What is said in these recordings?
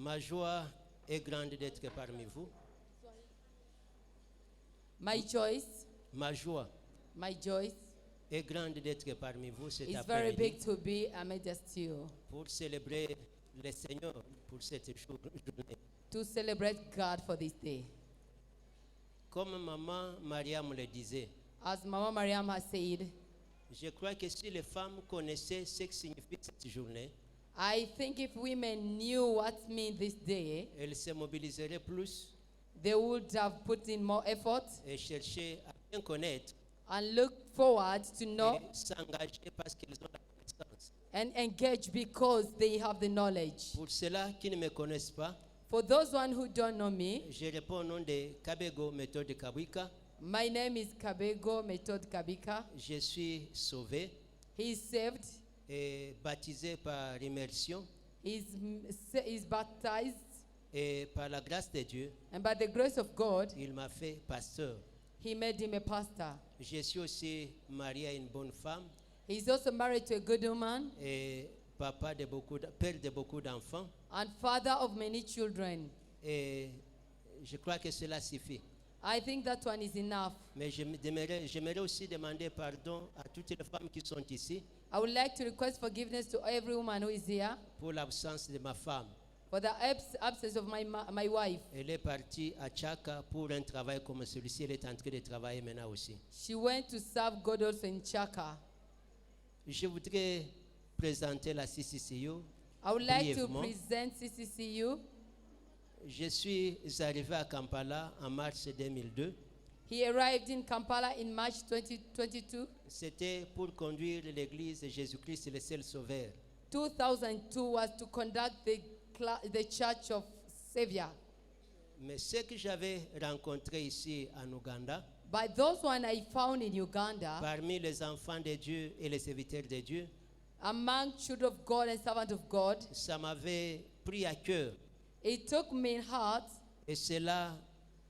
Ma joie est grande d'être parmi vous. My choice, Ma joie my joy est grande d'être parmi vous cet is very après-midi big to be amidst you, pour célébrer le Seigneur pour cette journée. to celebrate God for this day. Comme maman Maria me le disait, As Mama Mariam has said, je crois que si les femmes connaissaient ce que signifie cette journée, I think if women knew what means this day, elles se mobiliseraient plus they would have put in more effort et chercher à bien connaître and look forward to know et s'engager parce qu'ils ont la connaissance. and engage because they have the knowledge. Pour ceux-là qui ne me connaissent pas, For those one who don't know me, je réponds au nom de Kabego Méthode Kabwika. my name is Kabego Method Kabika. Je suis sauvé He is saved. et baptisé par immersion He's baptized, et par la grâce de Dieu, and by the grace of God, il m'a fait pasteur. He made him a pastor. Je suis aussi marié à une bonne femme He's also married to a good woman et père de beaucoup d'enfants. and father of many children. Et je crois que cela suffit. I think that one is enough. Mais j'aimerais aussi demander pardon à toutes les femmes qui sont ici I would like to request forgiveness to every woman who is here pour l'absence de ma femme. for the absence of my wife. Elle est partie à Tchaka pour un travail comme celui-ci. Elle est en train de travailler maintenant aussi. She went to serve God also in Chaka. Je voudrais présenter la CCCU I would like to brièvement. present CCCU. Je suis arrivé à Kampala en mars 2002. He arrived in Kampala in March 2022. C'était pour conduire l'église Jésus-Christ le seul sauveur. 2002 was to conduct the Church of Savior. Mais ce que j'avais rencontré ici en Ouganda, By those one I found in Uganda, parmi les enfants de Dieu et les serviteurs de Dieu, among children of God and servants of God, ça m'avait pris à cœur. it took me in heart, Et c'est là,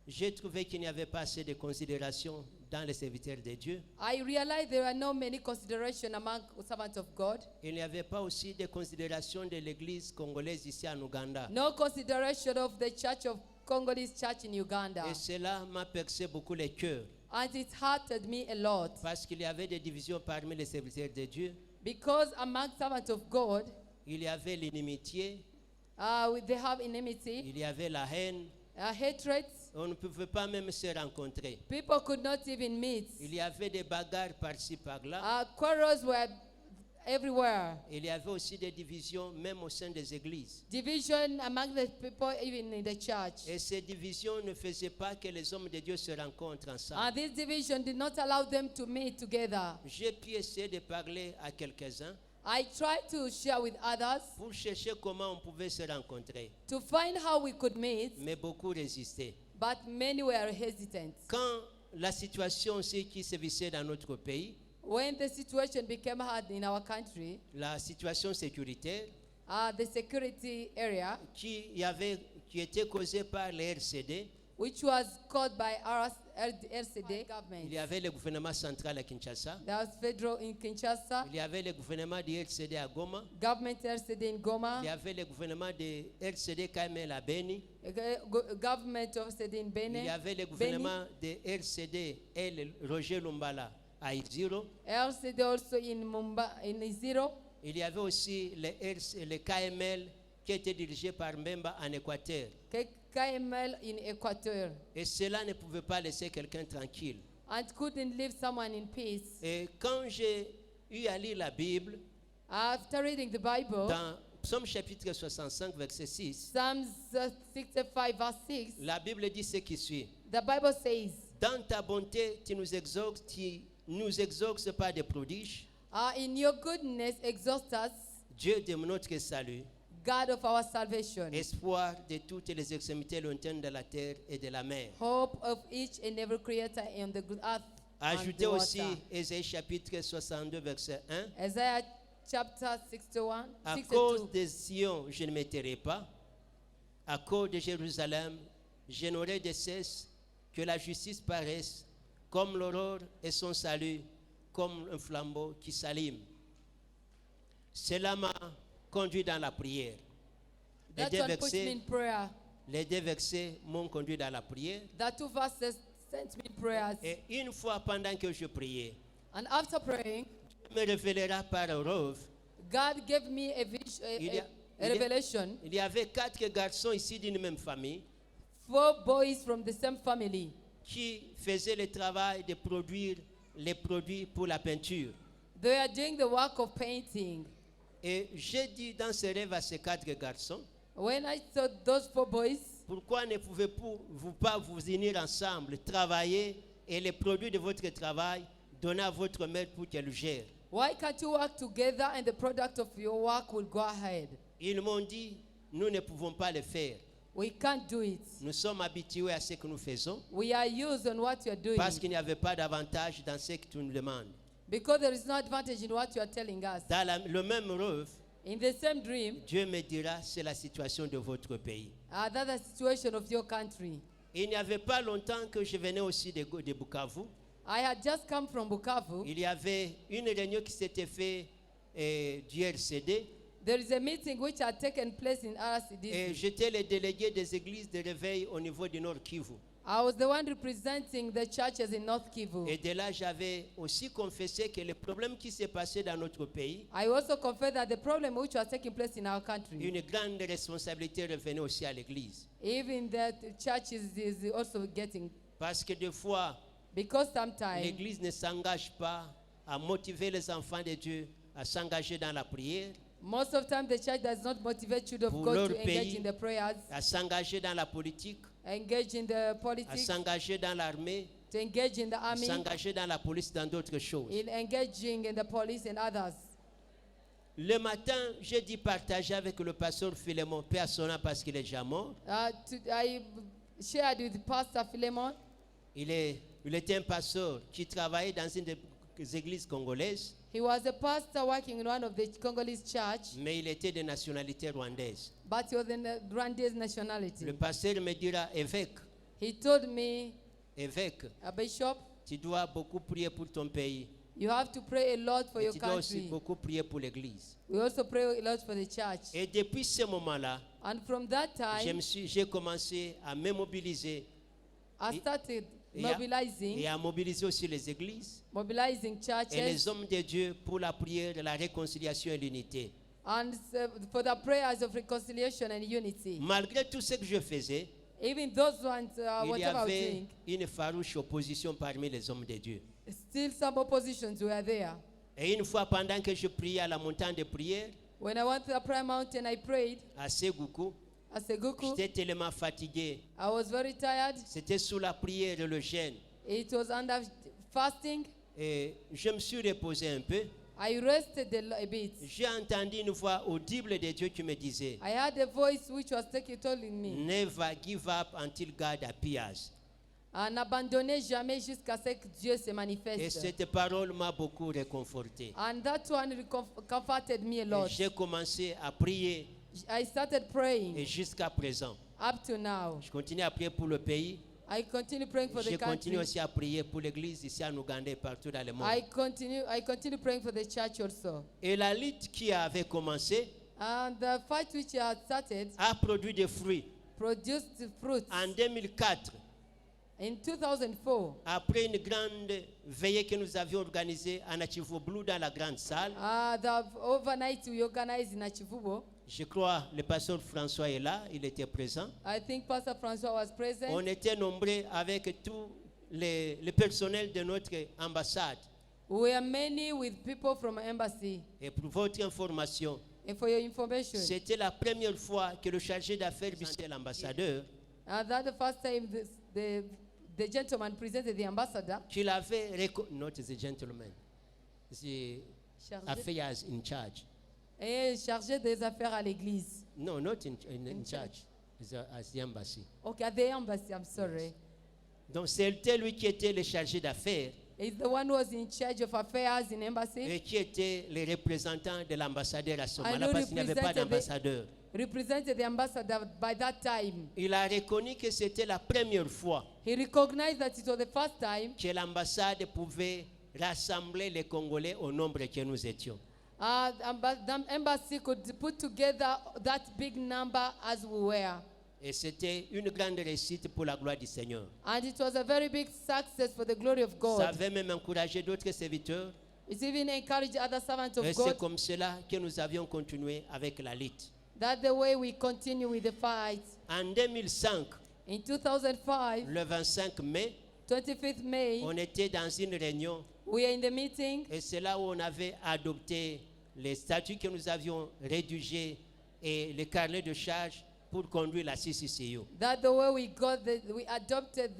j'ai trouvé qu'il n'y avait pas assez de considération dans les serviteurs de Dieu. I realized there are no many consideration among servants of God. Il n'y avait pas aussi de considération de l'église congolaise ici en Ouganda. No consideration of the Church of Congolese Church in Uganda. Et cela m'a percé beaucoup le cœur. And it hurted me a lot. Parce qu'il y avait des divisions parmi les serviteurs de Dieu. Because among servants of God, Il y avait l'inimitié, they have enmity, il y avait la haine. hatred. On ne pouvait pas même se rencontrer. People could not even meet. Il y avait des bagarres par-ci par-là. Quarrels were everywhere. Il y avait aussi des divisions même au sein des églises. Division among the people, even in the church. Et ces divisions ne faisaient pas que les hommes de Dieu se rencontrent ensemble. And this division did not allow them to meet together. J'ai pu essayer de parler à quelques-uns I tried to share with others pour chercher comment on pouvait se rencontrer. to find how we could meet, Mais beaucoup résistaient. but many were hesitant. Quand la situation aussi qui se vissait dans notre pays, When the situation became hard in our country, la situation sécuritaire the security area, qui était causée par les RCD, which was caused by RCD il government. y avait le gouvernement central à Kinshasa, There was federal in Kinshasa, il y avait le gouvernement du RCD à Goma, government RCD in il y Goma, avait le gouvernement de RCD KML à Beni, government of RCD in il Benin, y avait le gouvernement de RCD et Roger Lumbala à Iziro, RCD also in in Iziro. il y avait aussi le KML qui était dirigé par Mbemba en Équateur. KML in Equateur, Et cela ne pouvait pas laisser quelqu'un tranquille. and couldn't leave someone in peace. Et quand j'ai eu à lire la Bible, After reading the Bible, dans Psaume chapitre 65, verset 6, Psalms 65 verse 6, la Bible dit ce qui suit. the Bible says, Dans ta bonté, tu nous exauces par des prodiges, in your goodness exhaust us, Dieu de notre salut, God of our salvation, espoir de toutes les extrémités lointaines de la terre et de la mer. hope of each and every creator on the earth and Ajoutez the aussi water. Ésaïe chapitre 62, verset 1. Isaiah chapter 61, À 62. cause de Sion, je ne me tairai pas. À cause de Jérusalem, je n'aurai de cesse que la justice paraisse, comme l'aurore et son salut, comme un flambeau qui s'allume. Cela m'a conduit dans la prière. Les That deux one pushed me versets, in prayer. les deux versets m'ont conduit dans la prière. That 2 verses sent me in prayers. Et une fois pendant que je priais, And after praying, Dieu me révélera par un rêve. God gave me a vision, Il y a- a revelation. Il y avait 4 garçons ici d'une même famille 4 boys from the same family. qui faisaient le travail de produire les produits pour la peinture. They are doing the work of painting. Et j'ai dit dans ce rêve à ces 4 garçons, When I saw those 4 boys, pourquoi ne pouvez-vous pas vous unir ensemble, travailler et les produits de votre travail, donner à votre maître pour qu'elle gère? why can't you work together and the product of your work will go ahead? Ils m'ont dit, nous ne pouvons pas le faire. We can't do it. Nous sommes habitués à ce que nous faisons We are used on what you are doing parce qu'il n'y avait pas d'avantage dans ce que tu nous demandes. because there is no advantage in what you are telling us. Dans le même rêve, In the same dream, Dieu me dira, c'est la situation de votre pays. that's the situation of your country. Il n'y avait pas longtemps que je venais aussi de Bukavu. I had just come from Bukavu. Il y avait une réunion qui s'était faite du RCD There is a meeting which had taken place in et RCDC. j'étais le délégué des églises de réveil au niveau du Nord Kivu. I was the one representing the churches in North Kivu. Et de là, j'avais aussi confessé que le problème qui s'est passé dans notre pays, I also confess that the problem which was taking place in our country, une grande responsabilité revenait aussi à l'église. even that the church is also getting, Parce que des fois, because sometimes l'église ne s'engage pas à motiver les enfants de Dieu à s'engager dans la prière, most of the time the church does not motivate children of Pour God leur to engage pays. in the prayers, à s'engager dans la politique, engage in the à politics, s'engager dans l'armée, to engage in the à army, s'engager dans la police, dans d'autres choses. in engaging in the police and others. Le matin, j'ai dû partager avec le pasteur Philémon, paix à son âme parce qu'il est déjà mort. I shared with Pastor Philemon. Il était un pasteur qui travaillait dans une des églises congolaises, He was a pastor working in one of the Congolese church, mais il était de nationalité rwandaise. but he was in the Rwandese nationality. Le pasteur me dira, évêque, He told me, évêque, Bishop, tu dois beaucoup prier pour ton pays. you have to pray a lot for Et your tu dois aussi country. beaucoup prier pour l'église. We also pray a lot for the church. Et depuis ce moment-là, And from that time, j'ai commencé à me mobiliser I started et à mobilizing mobiliser aussi les églises mobilizing et les churches hommes de Dieu pour la prière de la réconciliation et l'unité. and for the prayers of reconciliation and unity. Malgré tout ce que je faisais, Even those ones, il y whatever I was avait doing, une farouche opposition parmi les hommes de Dieu. still some oppositions were there. Et une fois, pendant que je priais à la montagne de prière, When I went to the prayer mountain, I prayed à Seguku, as a Guku. j'étais tellement fatigué. I was very tired. C'était sous la prière et le jeûne. It was under fasting. Et je me suis reposé un peu. I rested a bit. J'ai entendu une voix audible de Dieu qui me disait, I had a voice which was telling me, Never give up until God appears. n'abandonnez jamais jusqu'à ce que Dieu se Et manifeste. cette parole m'a beaucoup réconforté. And that one comforted me a Et lot. j'ai commencé à prier I started et praying jusqu'à présent. up to now. Je continue à prier pour le pays. I continue praying for Je the continue country. aussi à prier pour l'église ici en Ouganda et partout dans le monde. I continue praying for the church also. Et la lutte qui avait commencé And the fight which I had started a produit des fruits. produced fruits. En 2004, In 2004, après une grande veillée que nous avions organisée à Nachivo Blue dans la grande salle, the overnight we organized in Achivubo. je crois le pasteur François est là, il était présent. I think Pastor Francois was present. On était nombreux avec tout le personnel de notre ambassade. We were many with people from embassy. Et pour votre information, And for your information, c'était la première fois que le chargé d'affaires visitait l'ambassadeur, that's the first time the gentleman presented the ambassador. qu'il avait not the gentleman, the Chargé, affairs in charge. chargé des affaires à l'église. No, not in In charge, as the embassy. Okay, at the embassy, I'm sorry. Donc c'était lui qui était le chargé d'affaires He's the one who was in charge of affairs in embassy. et qui était le représentant de l'ambassadeur à ce I moment-là know parce qu'il n'y avait pas represented the- d'ambassadeur. Represented the ambassador by that time. Il a reconnu que c'était la première fois He recognized that it was the first time que l'ambassade pouvait rassembler les Congolais au nombre que nous étions. The embassy could put together that big number as we were. Et c'était une grande réussite pour la gloire du Seigneur. And it was a very big success for the glory of Ça God. avait même encouragé d'autres serviteurs. It's even encouraged other servants Et of c'est God. comme cela que nous avions continué avec la lutte. That's the way we continue with the fight. En 2005, In 2005, le 25 mai, 25th May, on était dans une réunion we are in the meeting. et c'est là où on avait adopté les statuts que nous avions rédigés et les carnets de charge pour conduire la CCCU. That's the way we adopted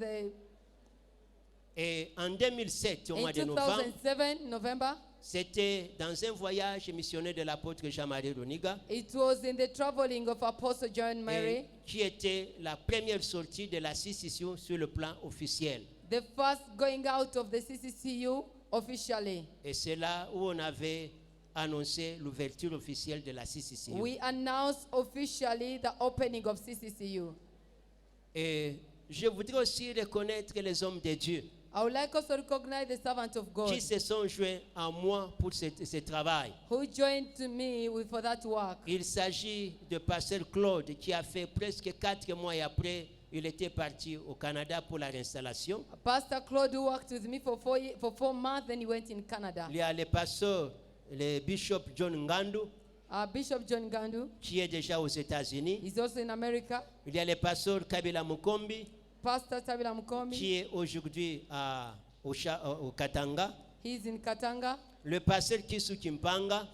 Et en 2007, au in mois de novembre, 2007, November. c'était dans un voyage missionnaire de l'apôtre Jean-Marie Roniga, It was in the traveling of Apostle John Mary, et qui était la première sortie de la CCCU sur le plan officiel. the first going out of the CCCU officially. Et c'est là où on avait annoncé l'ouverture officielle de la CCCU. We announced officially the opening of CCCU. Et je voudrais aussi reconnaître les hommes de Dieu I would like also to recognize the servants of God qui se sont joints à moi pour ce travail. who joined to me for that work. Il s'agit de pasteur Claude qui a fait presque 4 mois et après, il était parti au Canada pour la réinstallation. Pastor Claude who worked with me for 4 months, then he went in Canada. Il y a le pasteur, le bishop John Ngandu Bishop John Gandu qui est déjà aux États-Unis. is also in America. Il y a le pasteur Kabila Mukombi Pastor Tabila Mukomi, qui est aujourd'hui au Katanga. he's in Katanga. Le pasteur Kisu Kimpanga,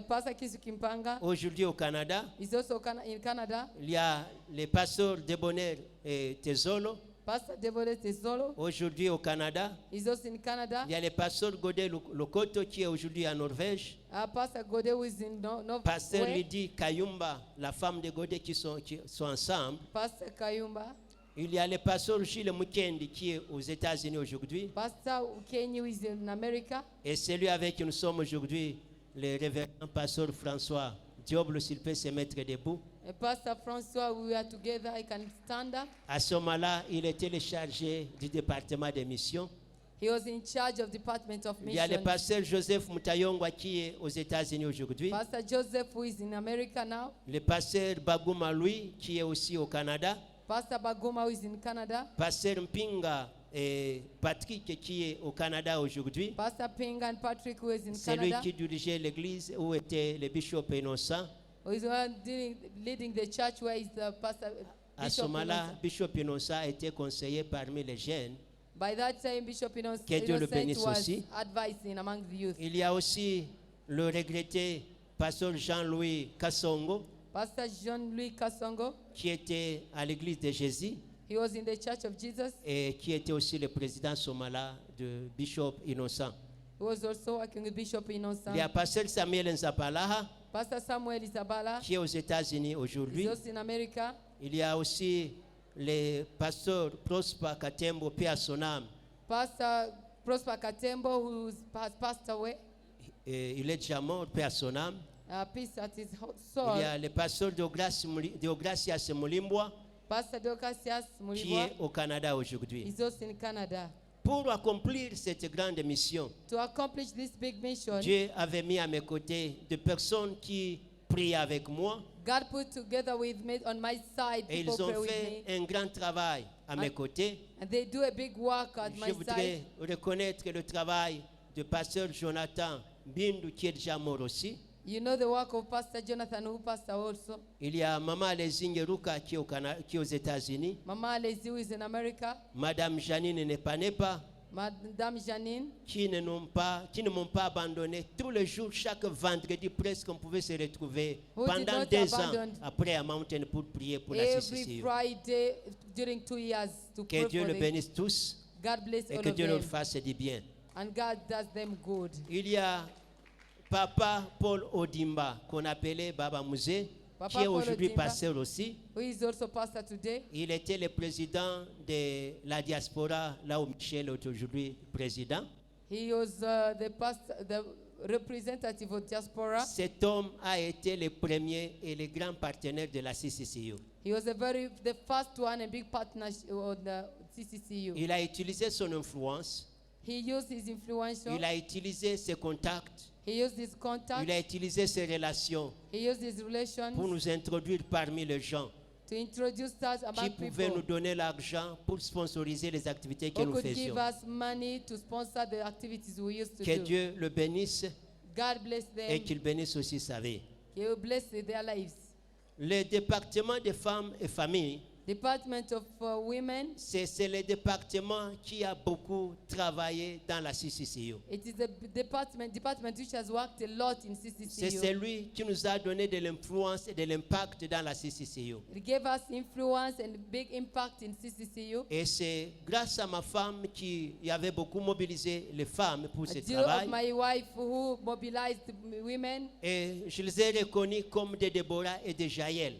Pastor Kisu Kimpanga aujourd'hui au Canada. is also in Canada. Il y a le pasteur Debonair et Tezolo, Pastor Deborah Tesolo aujourd'hui au Canada. is also in Canada. Il y a le pasteur Godé Lokoto qui est aujourd'hui en Norvège. Pastor Gode who is in Pasteur Norway. Lydie Kayumba, la femme de Godé qui sont ensemble. Pastor Kayumba. Il y a le pasteur Gilles Mukendi qui est aux États-Unis aujourd'hui. Pastor Kenny who is in America. Et celui avec qui nous sommes aujourd'hui, le révérend pasteur François Diable, s'il peut se mettre debout. And Pastor Francois, we are together. I can stand up. À ce moment-là, il était le chargé du département des missions. He was in charge of Department of Il y a le Mission. pasteur Joseph Mutayongwa qui est aux États-Unis aujourd'hui. Pastor Joseph who is in America now. Le pasteur Baguma Louis qui est aussi au Canada. Pastor Baguma who is in Canada. Pasteur Mpinga et Patrick qui est au Canada aujourd'hui. Pastor Ping and Patrick who is in C'est lui Canada. qui dirigeait l'église où était le bishop Innocent. Who is one leading the church where is the pastor À ce Bishop moment-là, Innocent. Bishop Innocent a été conseillé parmi les jeunes. By that time, Bishop Innocent Que Dieu le bénisse was aussi. advising among the youth. Il y a aussi le regretté pasteur Jean-Louis Kassongo Pastor Jean-Louis Kasongo, qui était à l'église de Jésus he was in the Church of Jesus. et qui était aussi le président somala de Bishop Innocent. He was also working with Bishop Innocent. Il y a pasteur Samuel Nzapalaha Pastor Samuel Isabala qui est aux États-Unis aujourd'hui. is also in America. Il y a aussi le pasteur Prosper Katembo, paix à son âme. Pastor Prosper Katembo, who has passed away. Et il est déjà mort, paix à son âme. Peace at his Il soul. y a le pasteur Deogracias Moulimbwa Pastor Docasias qui Mulibwa est au Canada aujourd'hui. is also in Canada. Pour accomplir cette grande mission, To accomplish this big mission, Dieu avait mis à mes côtés des personnes qui prient avec moi God put together with me on my side et people ils ont pray with fait me, un grand travail à mes côtés. and they do a big work at Je my voudrais side. reconnaître le travail du pasteur Jonathan Bindu qui est déjà mort aussi. You know the work of Pastor Jonathan, who passed also. Il y a Maman Lezingeruka qui est aux États-Unis. Mama Lezi, who is in America. Madame Janine Nepanepa Madame Janine, qui ne m'ont pas abandonné. Tous les jours, chaque vendredi presque, on pouvait se retrouver Who did pendant not 2 ans abandon. après à Mountain pour prier pour la every CCCU. Friday during 2 years to Que pray Dieu for le them. bénisse tous God bless et all que of Dieu leur them. fasse du bien. And God does them good. Il y a Papa Paul Odimba qu'on appelait Baba Musée, Papa qui est Paul aujourd'hui Odimba. pasteur aussi. Who is also pastor today. Il était le président de la diaspora, là où Michel est aujourd'hui président. He was the representative of diaspora. Cet homme a été le premier et le grand partenaire de la CCCU. He was the first one and big partner on the CCCU. Il a utilisé son influence He used his influential. Il a utilisé ses contacts. He used his contact. Il a utilisé ses relations He used his relations pour nous introduire parmi les gens to introduce us qui among pouvaient nous people donner l'argent pour sponsoriser les activités que who nous could give faisions. us money to sponsor the activities we used to Que do. Dieu le bénisse God bless et them. qu'il bénisse aussi sa vie. He will bless their lives. Le département des femmes et familles, Department of Women. c'est le département qui a beaucoup travaillé dans la CCCU. It is a department which has worked a lot in C'est CCCU. celui qui nous a donné de l'influence et de l'impact dans la CCCU. It gave us influence and big impact in CCCU. Et c'est grâce à ma femme qui avait beaucoup mobilisé les femmes pour ce Due of travail. my wife who mobilized the women, Et je les ai reconnus comme des Déborah et des Jaël.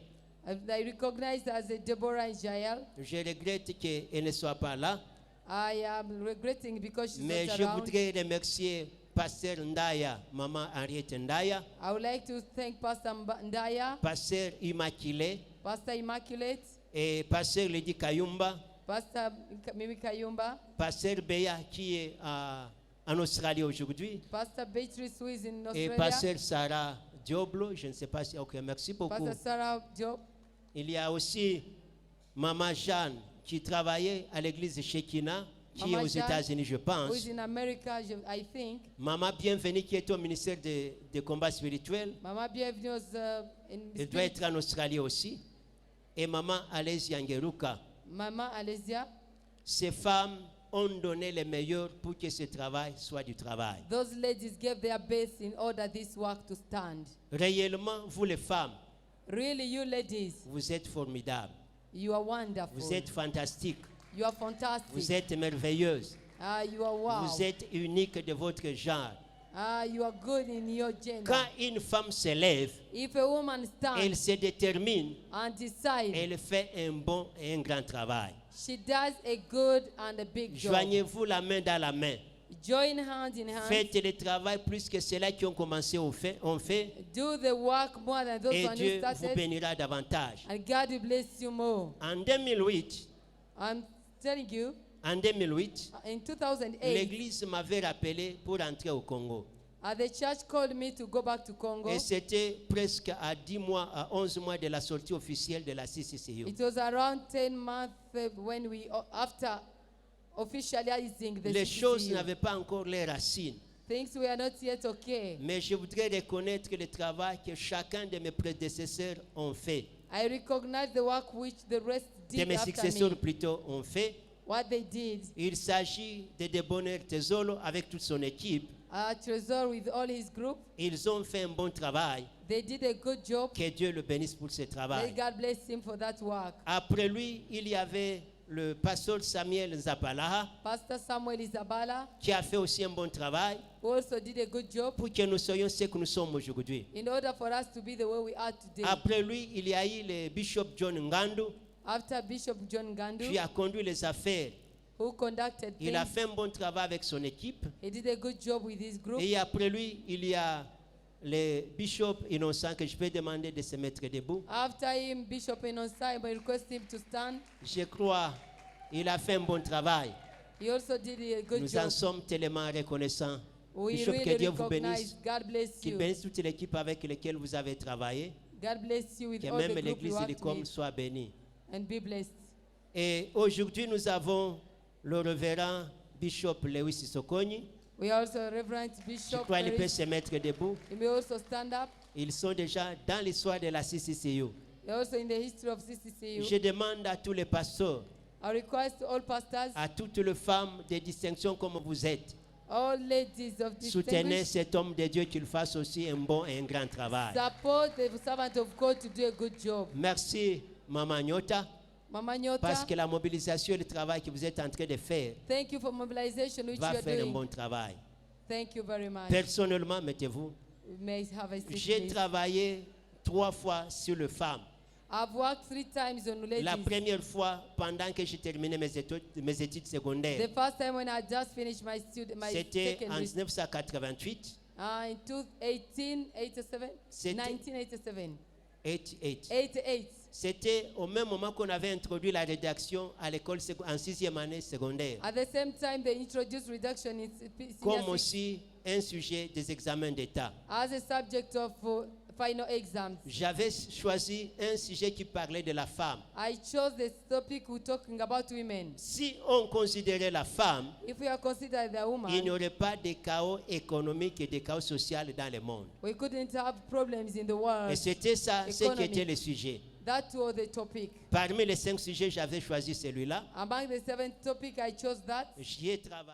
I recognized as a Deborah and Jael. Je regrette qu'elle ne soit pas là, I am regretting because she's mais not je around. voudrais remercier Pasteur Ndaya, Maman Henriette Ndaya, I would like to thank Pastor Ndaya, Pasteur Immaculée Pastor Immaculate, et Pasteur Lady Kayumba, Pastor Mimi Kayumba, Pasteur Béa qui est en Australie aujourd'hui, Pastor Beatrice who is in et Australia, Pasteur Sarah Dioblo, je ne sais pas si... Ok, merci beaucoup. Pastor Sarah Job, Il y a aussi Maman Jeanne qui travaillait à l'église Shekinah, qui Maman est aux Jeanne, États-Unis, je who pense. is in America, I think. Maman Bienvenue qui est au ministère des combats spirituels. Mama Bienvenue was in Elle doit spirit. être en Australie aussi. Et Maman Alesi Angeruka. Mama Alesia. Ces femmes ont donné le meilleur pour que ce travail soit du travail. Those ladies gave their best in order this work to stand. Réellement, vous les femmes, Really, you ladies, vous êtes formidables. you are wonderful. Vous êtes fantastiques. You are fantastic. Vous êtes merveilleuses. You are wow. Vous êtes uniques de votre genre. You are good in your gender. Quand une femme se lève, If a woman elle stands se détermine, and decides, elle fait un bon et un grand travail. she does a good and a big job. Joignez-vous la main dans la main. Join hand in hand. Faites le travail plus que ceux-là qui ont commencé ont fait. Do the work more than those Et who Dieu vous started. bénira davantage. And God will bless you more. En 2008, I'm telling you, en 2008, in 2008, l'église m'avait rappelé pour rentrer au Congo. the church called me to go back to Congo. Et c'était presque à 10 mois, à 11 mois de la sortie officielle de la CCCU. It was around 10 months when after officializing the Les choses CCCU. n'avaient pas encore les racines. Things were not yet okay. Mais je voudrais reconnaître le travail que chacun de mes prédécesseurs ont fait, I recognize the work which the rest de did mes after successeurs me. plutôt ont fait. What they did. Il s'agit de Debonheur Tesolo avec toute son équipe. Trésor with all his group. Ils ont fait un bon travail. They did a good job. Que Dieu le bénisse pour ce May travail. God bless him for that work. Après lui, il y avait le pasteur Samuel Nzapalaha Pastor Samuel Isabala, qui a fait aussi un bon travail who also did a good job pour que nous soyons ce que nous sommes aujourd'hui. in order for us to be the way we are today. Après lui, il y a eu le bishop John Ngandu After Bishop John Gandu, qui a conduit les affaires. who conducted Il a things, fait un bon travail avec son équipe. he did a good job with his group. Et après lui, il y a le bishop innocent que je peux demander de se mettre debout. After him, Bishop Inonsai, I request him to stand. Je crois qu'il a fait un bon travail. He also did a good Nous en job. sommes tellement reconnaissants. We Bishop, que really Dieu vous recognize. bénisse. God bless Qu'il you. bénisse toute l'équipe avec laquelle vous avez travaillé. God bless you with Que all même the group you l'église worked Licorne with. soit bénie. And be blessed. Et aujourd'hui, nous avons le révérend Bishop Lewis Sokoni. We also Reverend Je Bishop. crois qu'il peut Lewis. se mettre debout. He may also stand up. Ils sont déjà dans l'histoire de la CCCU. They're also in the history of CCCU. Je demande à tous les pasteurs, I request all pastors, à toutes les femmes de distinction comme vous êtes, all ladies of soutenez distinguished, cet homme de Dieu qu'il fasse aussi un bon et un grand travail. support the servant of God to do a good job. Merci, Maman Nyota, Mama Nyota, parce que la mobilisation et le travail que vous êtes en train de faire thank you for mobilization which you va are faire un doing. bon travail. Thank you very much. Personnellement, mettez-vous, We may have a seat, j'ai please. travaillé 3 fois sur les femmes. I've worked 3 times on ladies. La première fois, pendant que j'ai terminé mes études The secondaires, first time when I just finished my c'était en secondary 1988, in 1887, C'était- 1987, 88. 88. C'était au même moment qu'on avait introduit la rédaction à l'école en 6e année secondaire, At the same time, they introduced reduction in senior comme six aussi un sujet des examens d'État. as a subject of final exams. J'avais choisi un sujet qui parlait de la femme. I chose this topic we're talking about women. Si on considérait la femme, If we are considered the il n'y woman, aurait pas de chaos économique et de chaos social dans le monde. we couldn't have problems in the Et world. c'était ça, ce qui Economic. était le sujet. That was the topic. Parmi les 5 sujets, j'avais choisi celui-là. Among the 7 topics, I chose that. J'y ai travaillé.